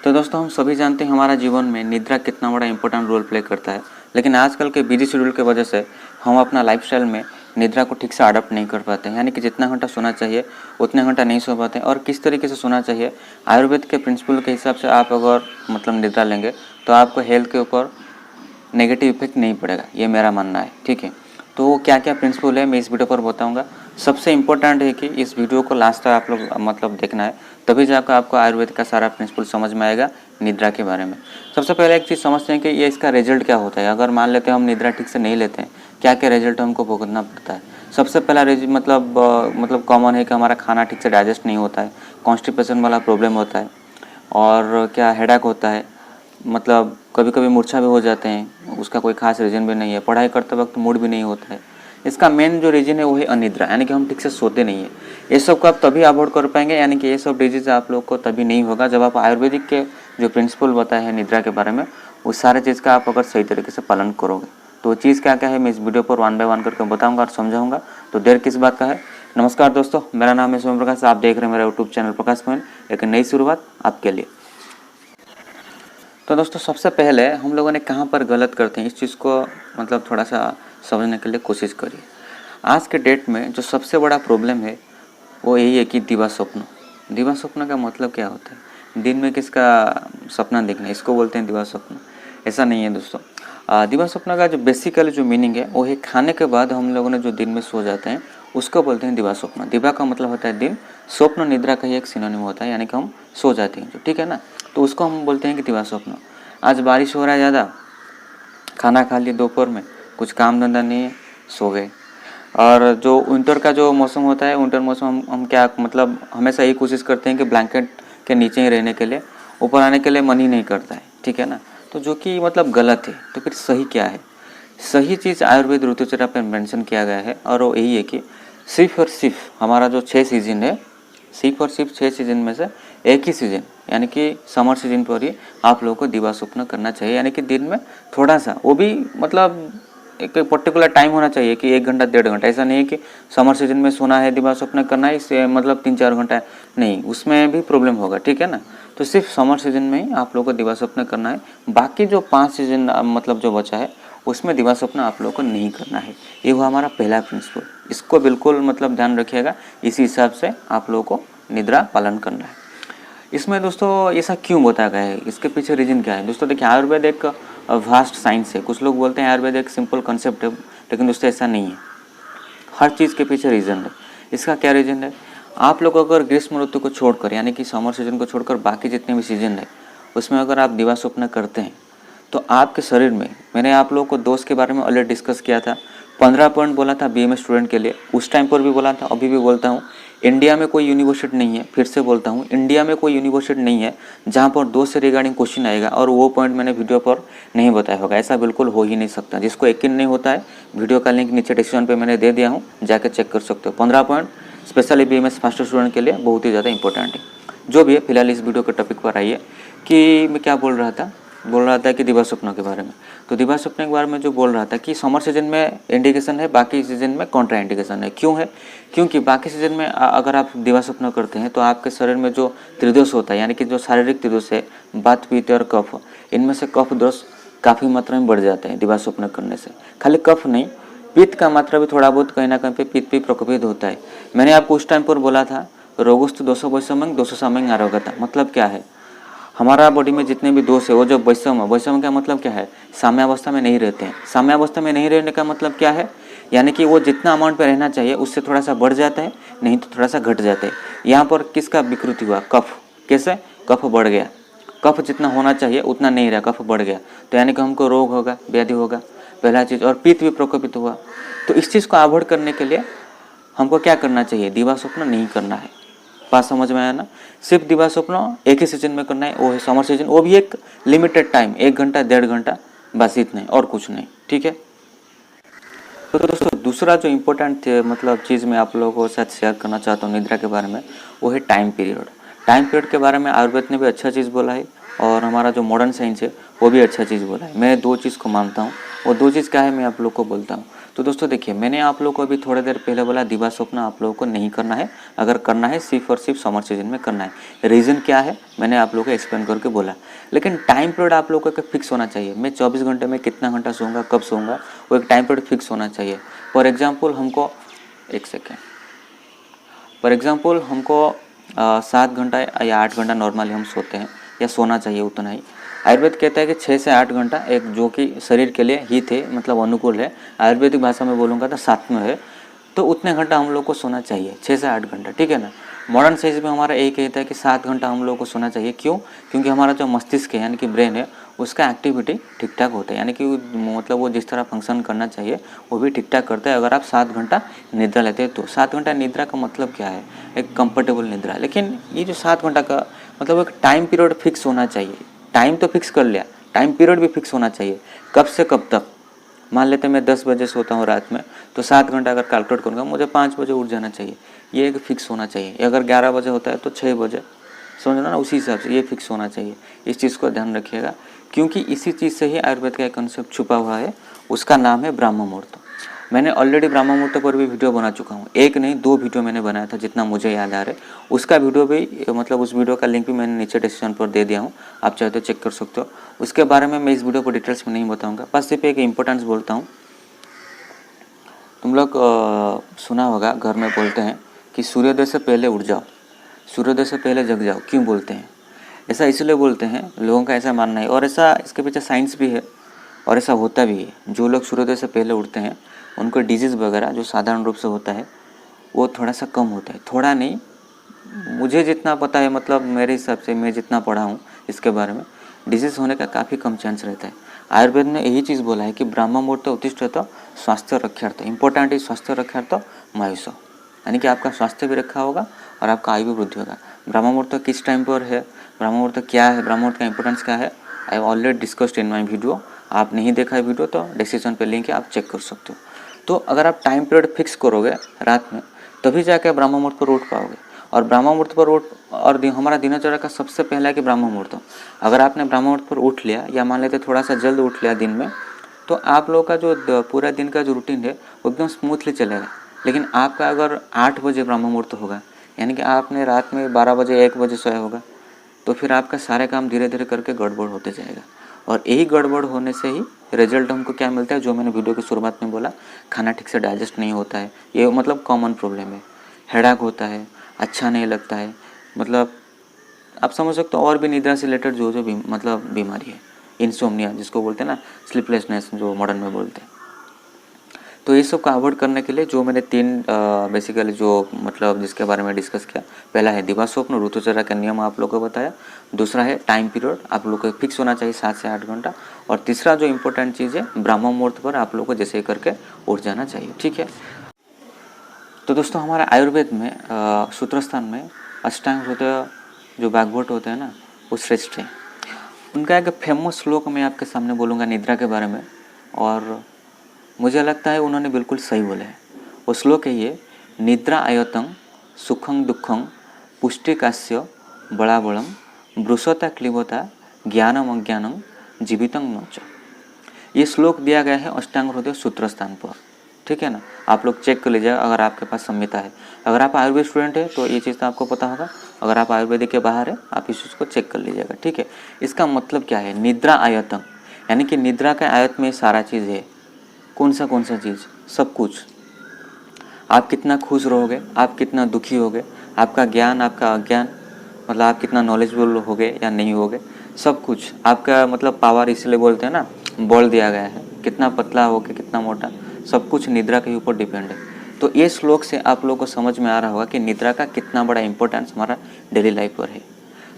तो दोस्तों हम सभी जानते हैं हमारा जीवन में निद्रा कितना बड़ा इंपॉर्टेंट रोल प्ले करता है, लेकिन आजकल के बिजी शेड्यूल की वजह से हम अपना लाइफस्टाइल में निद्रा को ठीक से अडॉप्ट नहीं कर पाते हैं। यानी कि जितना घंटा सोना चाहिए उतने घंटा नहीं सो पाते हैं। और किस तरीके से सोना चाहिए, आयुर्वेद के प्रिंसिपल के हिसाब से आप अगर निद्रा लेंगे तो आपको हेल्थ के ऊपर नेगेटिव इफेक्ट नहीं पड़ेगा, ये मेरा मानना है। ठीक है, तो क्या क्या प्रिंसिपल है मैं इस वीडियो पर बताऊंगा। सबसे इम्पोर्टेंट है कि इस वीडियो को लास्ट तक आप लोग देखना है, तभी जाकर आपको आयुर्वेद का सारा प्रिंसिपल समझ में आएगा निद्रा के बारे में। सबसे पहले एक चीज़ समझते हैं कि ये इसका रिजल्ट क्या होता है। अगर मान लेते हैं हम निद्रा ठीक से नहीं लेते हैं, क्या क्या रिजल्ट हमको भुगतना पड़ता है। सबसे पहला मतलब कॉमन है कि हमारा खाना ठीक से डाइजेस्ट नहीं होता है, कॉन्स्टिपेशन वाला प्रॉब्लम होता है, और क्या हेडेक होता है, मतलब कभी कभी मूर्छा भी हो जाते हैं, उसका कोई खास रीज़न भी नहीं है। पढ़ाई करते वक्त मूड भी नहीं होता है। इसका मेन जो रीज़न है वो है अनिद्रा, यानी कि हम ठीक से सोते नहीं है। ये सब को आप तभी अवॉइड कर पाएंगे, यानी कि ये सब डिजीज आप लोग को तभी नहीं होगा जब आप आयुर्वेदिक के जो प्रिंसिपल बताए हैं निद्रा के बारे में, उस सारे चीज़ का आप अगर सही तरीके से पालन करोगे। तो चीज़ क्या क्या है मैं इस वीडियो पर 1 बाय 1 करके बताऊँगा और समझाऊँगा। तो देर किस बात का है। नमस्कार दोस्तों, मेरा नाम है सोम प्रकाश, आप देख रहे हैं मेरा यूट्यूब चैनल प्रकाश पॉइंट। एक नई शुरुआत आपके लिए। तो दोस्तों सबसे पहले हम लोगों ने कहाँ पर गलत करते हैं, इस चीज़ को थोड़ा सा समझने के लिए कोशिश करिए। आज के डेट में जो सबसे बड़ा प्रॉब्लम है वो यही है कि दिवा स्वप्न। दिवा स्वप्न का मतलब क्या होता है, दिन में किसका सपना देखना, इसको बोलते हैं दिवा स्वप्न। ऐसा नहीं है दोस्तों। दिवा स्वप्न का जो बेसिकली जो मीनिंग है वो है खाने के बाद हम लोगों ने जो दिन में सो जाते हैं उसको बोलते हैं दिवा स्वप्न। दिवा का मतलब होता है दिन, स्वप्न निद्रा का ही एक सिनोनिम होता है, यानी कि हम सो जाते हैं जो, ठीक है ना। तो उसको हम बोलते हैं कि दिवा स्वप्न। आज बारिश हो रहा है ज़्यादा, खाना खा लिए दोपहर में, कुछ काम धंधा नहीं है, सो गए। और जो विंटर का जो मौसम होता है, विंटर मौसम हम क्या हमेशा यही कोशिश करते हैं कि ब्लैंकेट के नीचे ही रहने के लिए, ऊपर आने के लिए मन ही नहीं करता है, ठीक है ना। तो जो कि गलत है। तो फिर सही क्या है? सही चीज़ आयुर्वेद ऋतुचर्या पर मेंशन किया गया है, और वो यही है कि सिर्फ और सिर्फ हमारा जो 6 सीजन है, सिर्फ और सिर्फ 6 सीजन में से एक ही सीजन यानी कि समर सीजन पर ही आप लोगों को दिवा स्वप्न करना चाहिए। यानी कि दिन में थोड़ा सा, वो भी एक पर्टिकुलर टाइम होना चाहिए कि 1 घंटा 1.5 घंटा। ऐसा नहीं है कि समर सीजन में सोना है दिवा स्वप्न करना है, इससे 3-4 घंटा नहीं, उसमें भी प्रॉब्लम होगा, ठीक है ना। तो सिर्फ समर सीजन में ही आप लोगों को दिवा स्वप्न करना है। बाकी जो 5 सीजन जो बचा है उसमें दिवा स्वप्न आप लोगों को नहीं करना है। ये हुआ हमारा पहला प्रिंसिपल। इसको बिल्कुल ध्यान रखिएगा, इसी हिसाब से आप लोगों को निद्रा पालन करना है। इसमें दोस्तों ऐसा क्यों बताया गया है, इसके पीछे रीजन क्या है? दोस्तों देखिए, आयुर्वेद एक वास्ट साइंस है। कुछ लोग बोलते हैं आयुर्वेद एक सिंपल कंसेप्ट है, लेकिन दोस्तों ऐसा नहीं है। हर चीज़ के पीछे रीज़न है। इसका क्या रीज़न है? आप लोग अगर ग्रीष्म ऋतु को छोड़कर, यानी कि समर सीजन को छोड़कर बाकी जितने भी सीजन है उसमें अगर आप दिवा स्वप्न करते हैं तो आपके शरीर में, मैंने आप लोगों को दोस्त के बारे में ऑलरेडी डिस्कस किया था, 15 पॉइंट बोला था बीएमएस स्टूडेंट के लिए, उस टाइम पर भी बोला था, अभी भी बोलता हूँ। इंडिया में कोई यूनिवर्सिटी नहीं है, फिर से बोलता हूँ, इंडिया में कोई यूनिवर्सिटी नहीं है जहाँ पर 2 से रिगार्डिंग क्वेश्चन आएगा और वो पॉइंट मैंने वीडियो पर नहीं बताया होगा। ऐसा बिल्कुल हो ही नहीं सकता। जिसको यकीन नहीं होता है, वीडियो का लिंक नीचे डिस्क्रिप्शन पे मैंने दे दिया हूँ, जाकर चेक कर सकते हो। 15 point specially BMS first student के लिए बहुत ही ज़्यादा इंपॉर्टेंट है। जो भी है, फिलहाल इस वीडियो के टॉपिक पर आइए कि मैं क्या बोल रहा था कि दिवा स्वप्न के बारे में। तो दिवा स्वप्न के बारे में जो बोल रहा था कि समर सीजन में इंडिकेशन है, बाकी सीजन में कॉन्ट्रा इंडिकेशन है। क्यों है? क्योंकि बाकी सीजन में अगर आप दिवा स्वप्न करते हैं तो आपके शरीर में जो त्रिदोष होता है, यानी कि जो शारीरिक त्रिदोष है, वात पित्त और कफ, इनमें से कफ दोष काफ़ी मात्रा में बढ़ जाते हैं दिवा स्वप्न करने से। खाली कफ नहीं, पित्त का मात्रा भी थोड़ा बहुत कहीं ना कहीं पे पित्त भी प्रकोपित होता है। मैंने आपको उस टाइम पर बोला था, रोगस्तु दोषो वैषम्यं दोषो साम्यं आरोग्यता। मतलब क्या है? हमारा बॉडी में जितने भी दोष है वो जो वैषम्य का मतलब क्या है? साम्यावस्था में नहीं रहते हैं। साम्यावस्था में नहीं रहने का मतलब क्या है? यानी कि वो जितना अमाउंट पे रहना चाहिए उससे थोड़ा सा बढ़ जाता है, नहीं तो थोड़ा सा घट जाता है। यहाँ पर किसका विकृति हुआ? कफ। कैसे? कफ बढ़ गया। कफ जितना होना चाहिए उतना नहीं रहा, कफ बढ़ गया, तो यानी कि हमको रोग होगा, व्याधि होगा, पहला चीज़। और पित्त भी प्रकोपित हुआ। तो इस चीज़ को अवॉइड करने के लिए हमको क्या करना चाहिए? दिवा स्वप्न नहीं करना है। बात समझ में आया ना? सिर्फ दिवा स्वप्न एक ही सीजन में करना है, वो है समर सीजन, वो भी एक लिमिटेड टाइम, 1 घंटा 1.5 घंटा, बस इतना, और कुछ नहीं, ठीक है। तो दोस्तों दूसरा जो इम्पोर्टेंट चीज़ मैं आप लोगों के साथ शेयर करना चाहता हूँ निद्रा के बारे में, वो है टाइम पीरियड। टाइम पीरियड के बारे में आयुर्वेद ने भी अच्छा चीज़ बोला है, और हमारा जो मॉडर्न साइंस है वो भी अच्छा चीज़ बोला है। मैं 2 चीज़ को मानता हूँ, वो 2 चीज़ क्या है मैं आप लोग को बोलता हूँ। तो दोस्तों देखिए, मैंने आप लोगों को अभी थोड़ी देर पहले बोला दिवा स्वप्न आप लोगों को नहीं करना है, अगर करना है सिर्फ और सिर्फ समर सीजन में करना है। रीज़न क्या है मैंने आप लोगों को एक्सप्लेन करके बोला, लेकिन टाइम पीरियड आप लोगों का फिक्स होना चाहिए। मैं 24 घंटे में कितना घंटा सोऊंगा, कब सोऊंगा, वो एक टाइम पीरियड फिक्स होना चाहिए। फॉर एग्जाम्पल हमको 7 घंटा या 8 घंटा नॉर्मली हम सोते हैं या सोना चाहिए उतना ही। आयुर्वेद कहता है कि 6 से 8 घंटा एक जो कि शरीर के लिए हित है, मतलब अनुकूल है। आयुर्वेदिक भाषा में बोलूँगा तो सात्विक है, तो उतने घंटा हम लोग को सोना चाहिए, 6 से 8 घंटा, ठीक है ना। मॉडर्न साइंस में हमारा यही कहता है कि 7 घंटा हम लोग को सोना चाहिए। क्यों? क्योंकि हमारा जो मस्तिष्क है यानी कि ब्रेन है उसका एक्टिविटी ठीक ठाक होता है, यानी कि मतलब वो जिस तरह फंक्शन करना चाहिए वो भी ठीक ठाक करता है अगर आप 7 घंटा निद्रा लेते हैं तो। 7 घंटा निद्रा का मतलब क्या है? एक कंफर्टेबल निद्रा। लेकिन ये जो 7 घंटा का मतलब एक टाइम पीरियड फिक्स होना चाहिए। टाइम तो फिक्स कर लिया, टाइम पीरियड भी फिक्स होना चाहिए, कब से कब तक। मान लेते हैं मैं 10 बजे सोता हूँ रात में, तो 7 घंटा अगर कैलकुलेट करूँगा मुझे 5 बजे उठ जाना चाहिए, ये एक फिक्स होना चाहिए। अगर 11 बजे होता है तो 6 बजे, समझना ना, उसी हिसाब से ये फिक्स होना चाहिए। इस चीज़ को ध्यान रखिएगा, क्योंकि इसी चीज़ से ही आयुर्वेद का एक कंसेप्ट छुपा हुआ है, उसका नाम है ब्राह्म मुहूर्त। मैंने ऑलरेडी ब्राह्म मुहूर्त पर भी वीडियो बना चुका हूँ, एक नहीं 2 वीडियो मैंने बनाया था जितना मुझे याद आ रहा है। उसका वीडियो भी मतलब उस वीडियो का लिंक भी मैंने नीचे डिस्क्रिप्शन पर दे दिया हूँ, आप चाहे तो चेक कर सकते हो। उसके बारे में मैं इस वीडियो को डिटेल्स में नहीं बताऊँगा, बस सिर्फ एक इम्पोर्टेंस बोलता हूँ। तुम लोग सुना होगा घर में बोलते हैं कि सूर्योदय से पहले उठ जाओ, सूर्योदय से पहले जग जाओ। क्यों बोलते हैं? ऐसा इसलिए बोलते हैं, लोगों का ऐसा मानना है, और ऐसा इसके पीछे साइंस भी है और ऐसा होता भी है। जो लोग सूर्योदय से पहले उठते हैं उनको डिजीज़ वगैरह जो साधारण रूप से होता है वो थोड़ा सा कम होता है। थोड़ा नहीं, मुझे जितना पता है, मतलब मेरे हिसाब से मैं जितना पढ़ा हूँ इसके बारे में, डिजीज़ होने का काफ़ी कम चांस रहता है। आयुर्वेद ने यही चीज़ बोला है कि ब्राह्म मुहूर्त उत्तिष्ठत स्वास्थ्य रक्षार्थ, इंपॉर्टेंट इज स्वास्थ्य रक्षार्थ मायुष, यानी कि आपका स्वास्थ्य भी रखा होगा और आपका आयु भी वृद्धि होगा। ब्राह्म मुहूर्त किस टाइम पर है, ब्राह्म मुहूर्त क्या है, ब्राह्म मुहूर्त का इंपॉर्टेंस क्या है, I already discussed in my video. आप नहीं देखा है वीडियो तो डिस्क्रिप्शन पे लिंक है, आप चेक कर सकते हो। तो अगर आप टाइम पीरियड फिक्स करोगे रात में, तभी जाके ब्राह्म मुहूर्त पर उठ पाओगे। और ब्राह्म मुहूर्त पर उठ, और हमारा दिनचर्या का सबसे पहला है कि ब्राह्म मुहूर्त। अगर आपने ब्राह्म मुहूर्त पर उठ लिया, या मान लेते थोड़ा सा जल्द उठ लिया दिन में, तो आप लोगों का जो पूरा दिन का जो रूटीन है वो एकदम स्मूथली चलेगा। लेकिन आपका अगर 8 बजे ब्राह्म मुहूर्त होगा, यानी कि आपने रात में 12 बजे 1 बजे सोया होगा, तो फिर आपका सारे काम धीरे धीरे करके गड़बड़ होते जाएगा। और यही गड़बड़ होने से ही रिजल्ट हमको क्या मिलता है, जो मैंने वीडियो की शुरुआत में बोला, खाना ठीक से डाइजेस्ट नहीं होता है। ये मतलब कॉमन प्रॉब्लम है। हेडेक होता है, अच्छा नहीं लगता है, मतलब आप समझ सकते हो। और भी निद्रा से रिलेटेड जो जो मतलब बीमारी है, इंसोम्निया जिसको बोलते हैं ना, स्लीपलेसनेस जो मॉडर्न में बोलते हैं। तो ये सब को अवॉइड करने के लिए जो मैंने 3 बेसिकली जो मतलब जिसके बारे में डिस्कस किया, पहला है दिवा स्वप्न ऋतुचर्या का नियम आप लोगों को बताया, दूसरा है टाइम पीरियड आप लोग को फिक्स होना चाहिए 7 से 8 घंटा, और तीसरा जो इम्पोर्टेंट चीज़ है ब्राह्म मुहूर्त पर आप लोग को जैसे ही करके उठ जाना चाहिए, ठीक है। तो दोस्तों हमारा आयुर्वेद में सूत्र स्थान में अष्टांग हृदय जो बागवट होते हैं ना, वो श्रेष्ठ है। उनका एक फेमस श्लोक मैं आपके सामने बोलूँगा निद्रा के बारे में, और मुझे लगता है उन्होंने बिल्कुल सही बोला है। वो श्लोक है ये, निद्रा आयतं सुखं दुखं पुष्टिकास्य बलाबलम वृषता क्लीबता ज्ञानम अज्ञानं जीवितं नच। ये श्लोक दिया गया है अष्टांग हृदय सूत्र स्थान पर, ठीक है ना। आप लोग चेक कर लीजिएगा अगर आपके पास संहिता है। अगर आप आयुर्वेद स्टूडेंट है तो ये चीज़ तो आपको पता होगा, अगर आप आयुर्वेदिक के बाहर है आप इस चीज़ को चेक कर लीजिएगा, ठीक है। इसका मतलब क्या है, निद्रा आयतन, यानी कि निद्रा के आयत में सारा चीज़ है। कौन सा चीज़, सब कुछ। आप कितना खुश रहोगे, आप कितना दुखी होगे, आपका ज्ञान आपका अज्ञान, मतलब आप कितना नॉलेजबल होगे या नहीं होगे, सब कुछ आपका मतलब पावर, इसलिए बोलते हैं ना बॉल दिया गया है, कितना पतला होगे कितना मोटा, सब कुछ निद्रा के ऊपर डिपेंड है। तो ये श्लोक से आप लोगों को समझ में आ रहा होगा कि निद्रा का कितना बड़ा इंपॉर्टेंस हमारा डेली लाइफ पर है।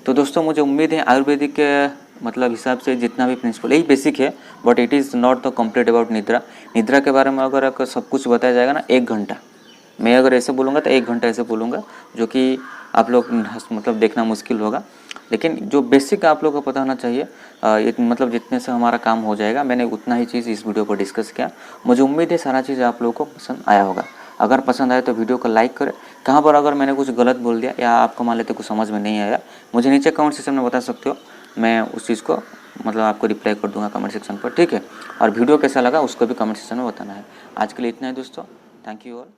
तो दोस्तों मुझे उम्मीद है आयुर्वेदिक के मतलब हिसाब से जितना भी प्रिंसिपल यही बेसिक है, but it is not the complete about निद्रा। निद्रा के बारे में अगर सब कुछ बताया जाएगा ना 1 घंटा, मैं अगर ऐसे बोलूँगा तो 1 घंटा ऐसे बोलूँगा, जो कि आप लोग मतलब देखना मुश्किल होगा। लेकिन जो बेसिक आप लोगों को पता होना चाहिए, मतलब जितने से हमारा काम हो जाएगा, मैंने उतना ही चीज़ इस वीडियो पर डिस्कस किया। मुझे उम्मीद है सारा चीज़ आप लोगों को पसंद आया होगा। अगर पसंद आए तो वीडियो को लाइक करें। कहाँ पर अगर मैंने कुछ गलत बोल दिया या आपको मान लेते कुछ समझ में नहीं आया, मुझे नीचे कमेंट सेक्शन में बता सकते हो, मैं उस चीज़ को मतलब आपको रिप्लाई कर दूंगा कमेंट सेक्शन पर, ठीक है। और वीडियो कैसा लगा उसको भी कमेंट सेक्शन में बताना है। आज के लिए इतना ही दोस्तों, थैंक यू ऑल।